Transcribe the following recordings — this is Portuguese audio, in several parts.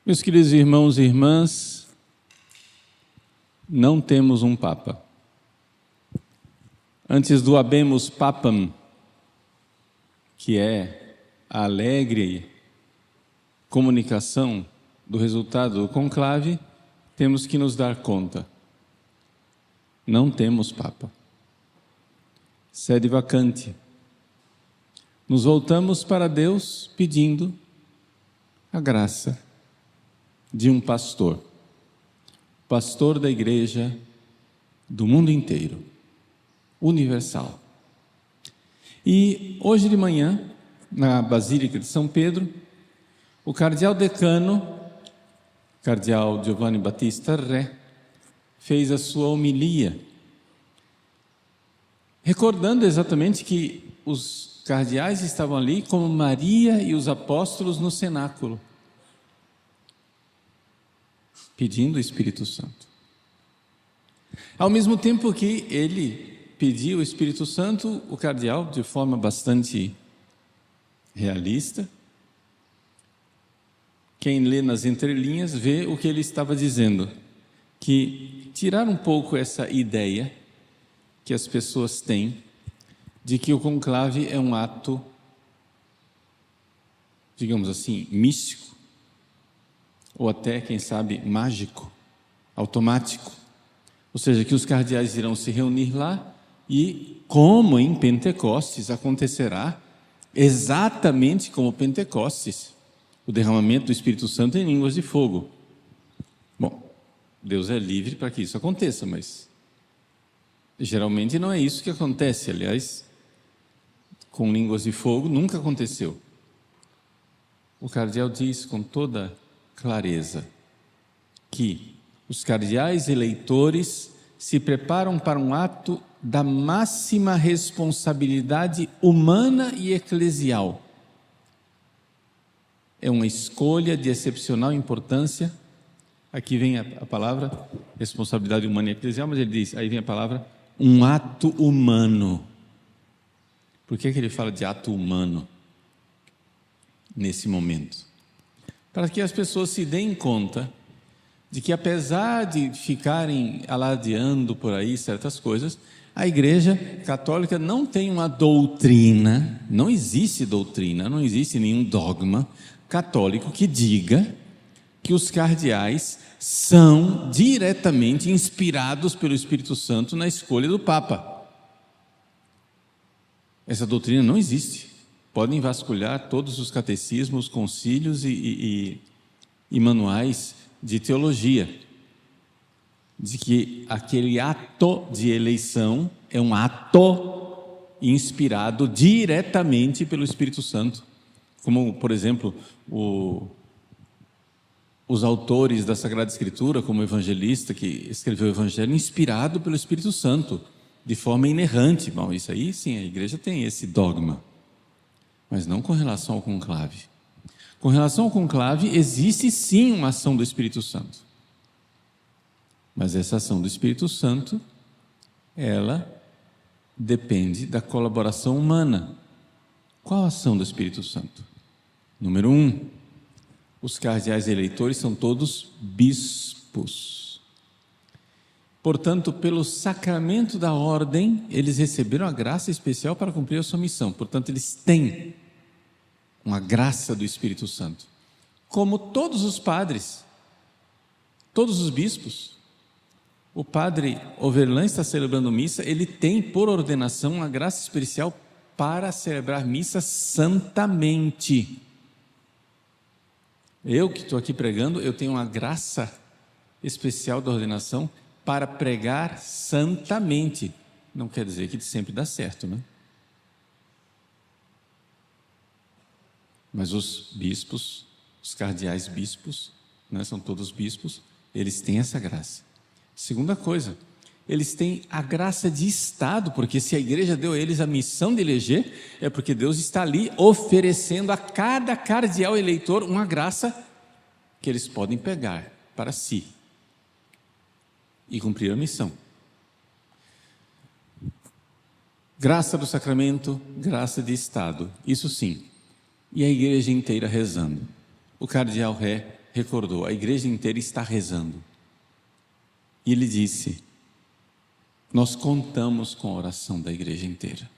Meus queridos irmãos e irmãs, não temos um Papa. Antes do habemus papam, que é a alegre comunicação do resultado do conclave, temos que nos dar conta. Não temos Papa. Sede vacante. Nos voltamos para Deus pedindo a graça de um pastor da igreja do mundo inteiro, universal. E hoje de manhã, na Basílica de São Pedro, o cardeal decano, cardeal Giovanni Battista Re, fez a sua homilia, recordando exatamente que os cardeais estavam ali como Maria e os apóstolos no cenáculo, pedindo o Espírito Santo. Ao mesmo tempo que ele pediu o Espírito Santo, o cardeal, de forma bastante realista, quem lê nas entrelinhas vê o que ele estava dizendo, que tirar um pouco essa ideia que as pessoas têm de que o conclave é um ato, digamos assim, místico, ou até, quem sabe, mágico, automático. Ou seja, que os cardeais irão se reunir lá e, como em Pentecostes, acontecerá exatamente como Pentecostes, o derramamento do Espírito Santo em línguas de fogo. Bom, Deus é livre para que isso aconteça, mas geralmente não é isso que acontece. Aliás, com línguas de fogo nunca aconteceu. O cardeal diz com toda clareza que os cardeais eleitores se preparam para um ato da máxima responsabilidade humana e eclesial. É uma escolha de excepcional importância. Aqui vem a palavra responsabilidade humana e eclesial, mas ele diz, aí vem a palavra um ato humano. Por que ele fala de ato humano nesse momento? Para que as pessoas se deem conta de que, apesar de ficarem alardeando por aí certas coisas, a Igreja Católica não tem uma doutrina, não existe doutrina, não existe nenhum dogma católico que diga que os cardeais são diretamente inspirados pelo Espírito Santo na escolha do Papa. Essa doutrina não existe. Podem vasculhar todos os catecismos, concílios e manuais de teologia, de que aquele ato de eleição é um ato inspirado diretamente pelo Espírito Santo. Como, por exemplo, os autores da Sagrada Escritura, como o evangelista que escreveu o Evangelho, inspirado pelo Espírito Santo, de forma inerrante. Bom, isso aí sim, a igreja tem esse dogma. Mas não com relação ao conclave. Com relação ao conclave, existe sim uma ação do Espírito Santo. Mas essa ação do Espírito Santo, ela depende da colaboração humana. Qual a ação do Espírito Santo? Número 1, os cardeais eleitores são todos bispos. Portanto, pelo sacramento da ordem, eles receberam a graça especial para cumprir a sua missão. Portanto, eles têm uma graça do Espírito Santo. Como todos os padres, todos os bispos. O padre Overlan está celebrando missa, ele tem por ordenação uma graça especial para celebrar missa santamente. Eu que estou aqui pregando, eu tenho uma graça especial da ordenação para pregar santamente. Não quer dizer que sempre dá certo, né? Mas os bispos, os cardeais bispos, né, são todos bispos, eles têm essa graça. Segunda coisa, eles têm a graça de Estado, porque se a igreja deu a eles a missão de eleger, é porque Deus está ali oferecendo a cada cardeal eleitor uma graça que eles podem pegar para si e cumprir a missão. Graça do sacramento, graça de Estado, isso sim. E a igreja inteira rezando. O cardeal Ré recordou, a igreja inteira está rezando. E ele disse: nós contamos com a oração da igreja inteira.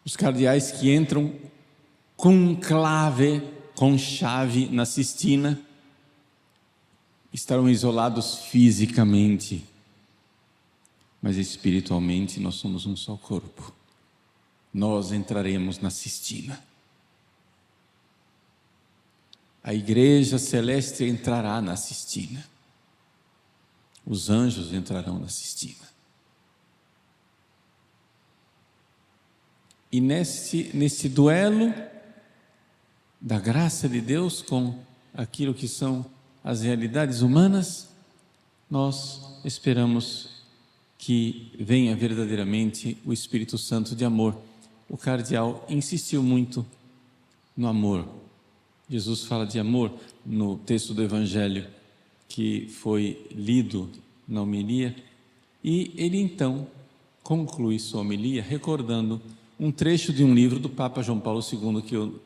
Os cardeais que entram com clave, com chave na Sistina, estarão isolados fisicamente, mas espiritualmente nós somos um só corpo. Nós entraremos na Sistina. A igreja celeste entrará na Sistina. Os anjos entrarão na Sistina. E nesse duelo da graça de Deus com aquilo que são as realidades humanas, nós esperamos que venha verdadeiramente o Espírito Santo de amor. O cardeal insistiu muito no amor. Jesus fala de amor no texto do Evangelho que foi lido na homilia, e ele então conclui sua homilia recordando um trecho de um livro do Papa João Paulo II que eu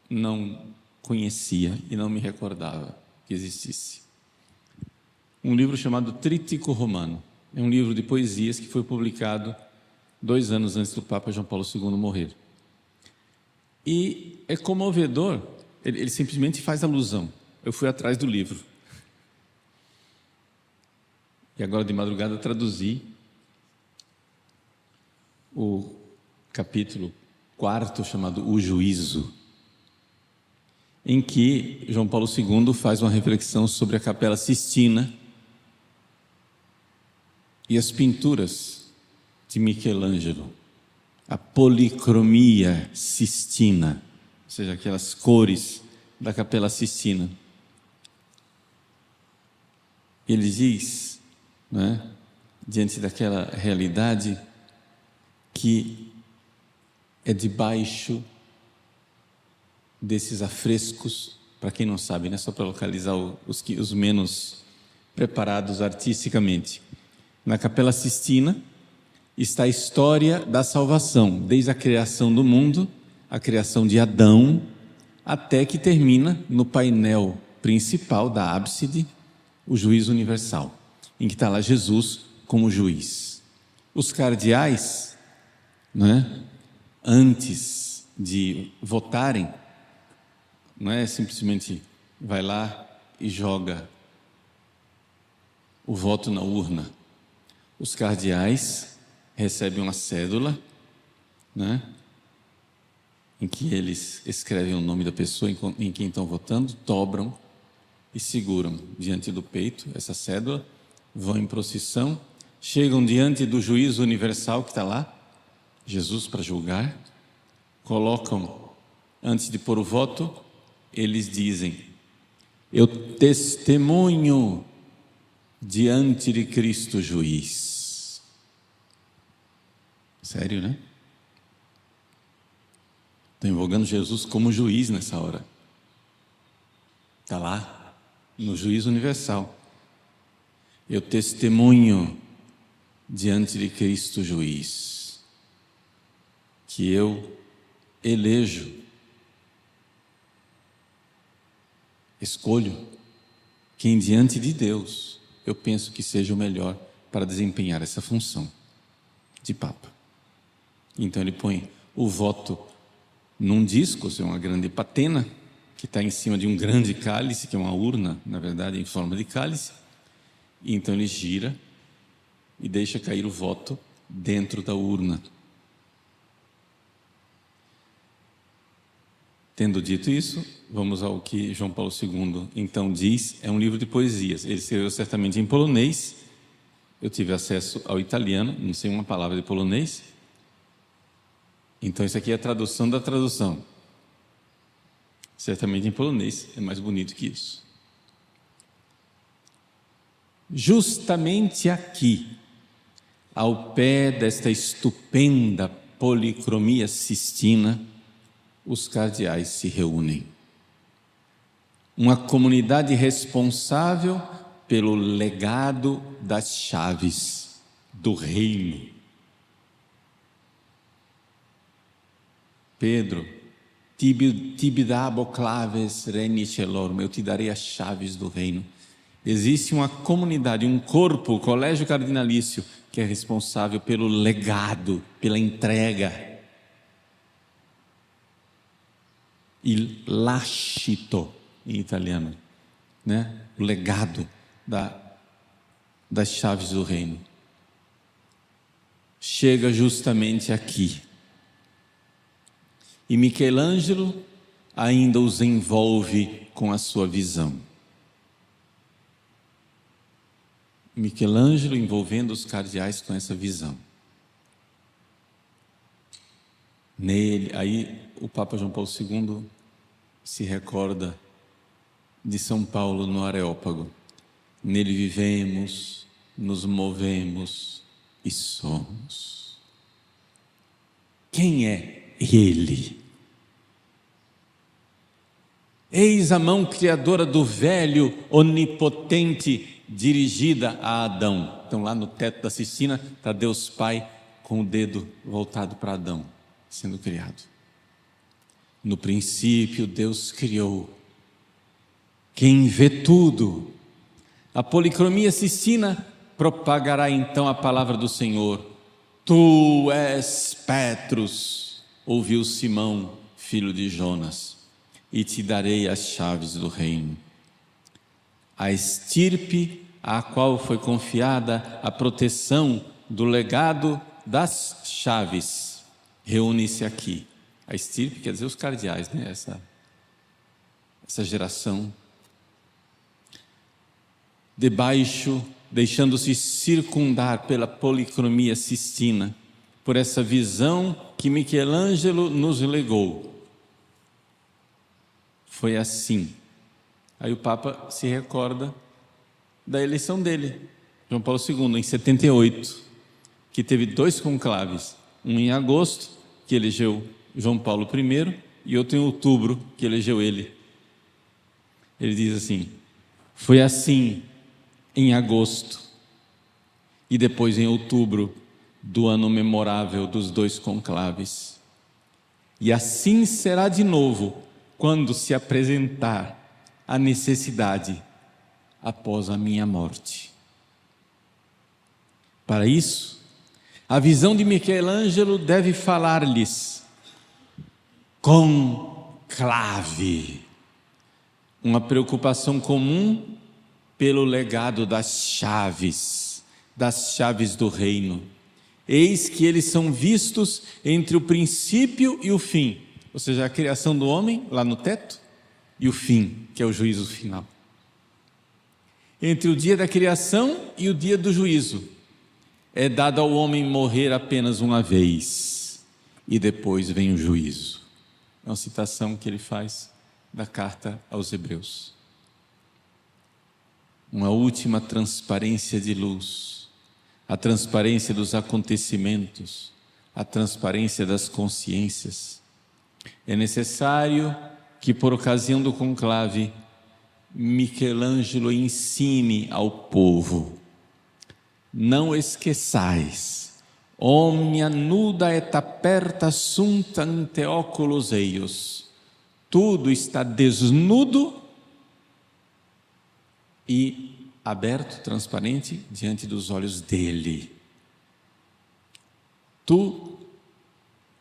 não conhecia e não me recordava que existisse. Um livro chamado Trítico Romano. É um livro de poesias que foi publicado 2 anos antes do Papa João Paulo II morrer. E é comovedor, ele simplesmente faz alusão. Eu fui atrás do livro. E agora de madrugada traduzi o capítulo 4, chamado O Juízo, em que João Paulo II faz uma reflexão sobre a Capela Sistina e as pinturas de Michelangelo, a policromia sistina, ou seja, aquelas cores da Capela Sistina. Ele diz, diante daquela realidade, que é debaixo desses afrescos, para quem não sabe, só para localizar os menos preparados artisticamente. Na Capela Sistina está a história da salvação, desde a criação do mundo, a criação de Adão, até que termina no painel principal da ábside, o juízo universal, em que está lá Jesus como juiz. Os cardeais, antes de votarem, não é simplesmente vai lá e joga o voto na urna. Os cardeais recebem uma cédula, em que eles escrevem o nome da pessoa em quem estão votando, dobram e seguram diante do peito essa cédula, vão em procissão, chegam diante do juízo universal que está lá, Jesus para julgar, colocam, antes de pôr o voto, eles dizem: eu testemunho diante de Cristo juiz. Sério, né? Estou invocando Jesus como juiz nessa hora. Está lá, no juízo universal. Eu testemunho diante de Cristo juiz, que eu elejo, escolho quem diante de Deus eu penso que seja o melhor para desempenhar essa função de Papa. Então ele põe o voto num disco, ou seja, uma grande patena, que está em cima de um grande cálice, que é uma urna, na verdade, em forma de cálice. E então ele gira e deixa cair o voto dentro da urna. Tendo dito isso, vamos ao que João Paulo II então diz. É um livro de poesias. Ele escreveu certamente em polonês. Eu tive acesso ao italiano, não sei uma palavra de polonês. Então isso aqui é a tradução da tradução. Certamente em polonês é mais bonito que isso. Justamente aqui, ao pé desta estupenda policromia sistina, os cardeais se reúnem. Uma comunidade responsável pelo legado das chaves do reino. Pedro tibi dabo claves regni celorum, eu te darei as chaves do reino. Existe uma comunidade, um corpo, o colégio cardinalício, que é responsável pelo legado, pela entrega. Il lascito, em italiano, né? O legado das chaves do reino. Chega justamente aqui. E Michelangelo ainda os envolve com a sua visão. Michelangelo envolvendo os cardeais com essa visão. Nele, aí o Papa João Paulo II se recorda de São Paulo no Areópago. Nele vivemos, nos movemos e somos. Quem é Ele? Eis a mão criadora do velho, onipotente, dirigida a Adão. Então lá no teto da Sistina está Deus Pai com o dedo voltado para Adão, sendo criado. No princípio Deus criou. Quem vê tudo. A policromia Sistina propagará então a palavra do Senhor. Tu és Petrus, ouviu Simão, filho de Jonas, e te darei as chaves do reino. A estirpe à qual foi confiada a proteção do legado das chaves reúne-se aqui. A estirpe quer dizer os cardeais, né? Essa geração. Debaixo, deixando-se circundar pela policromia sistina, por essa visão que Michelangelo nos legou. Foi assim. Aí o Papa se recorda da eleição dele, João Paulo II, em 78, que teve 2 conclaves, um em agosto, que elegeu João Paulo I, e outro em outubro, que elegeu ele. Ele diz assim: foi assim em agosto e depois em outubro do ano memorável dos 2 conclaves. E assim será de novo quando se apresentar a necessidade após a minha morte. Para isso, a visão de Michelangelo deve falar-lhes conclave, uma preocupação comum pelo legado das chaves do reino. Eis que eles são vistos entre o princípio e o fim, ou seja, a criação do homem lá no teto e o fim, que é o juízo final. Entre o dia da criação e o dia do juízo, é dado ao homem morrer apenas uma vez e depois vem o juízo. É uma citação que ele faz da carta aos Hebreus. Uma última transparência de luz, a transparência dos acontecimentos, a transparência das consciências. É necessário que, por ocasião do conclave, Michelangelo ensine ao povo: não esqueçais, omnia nuda et aperta sunt ante oculos eius. Tudo está desnudo e aberto, transparente, diante dos olhos dele. Tu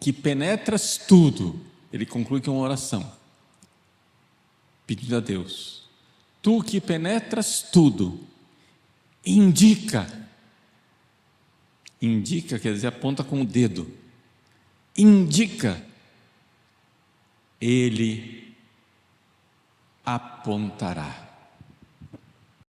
que penetras tudo, ele conclui com uma oração, pedindo a Deus: tu que penetras tudo, indica quer dizer aponta com o dedo, indica, ele apontará.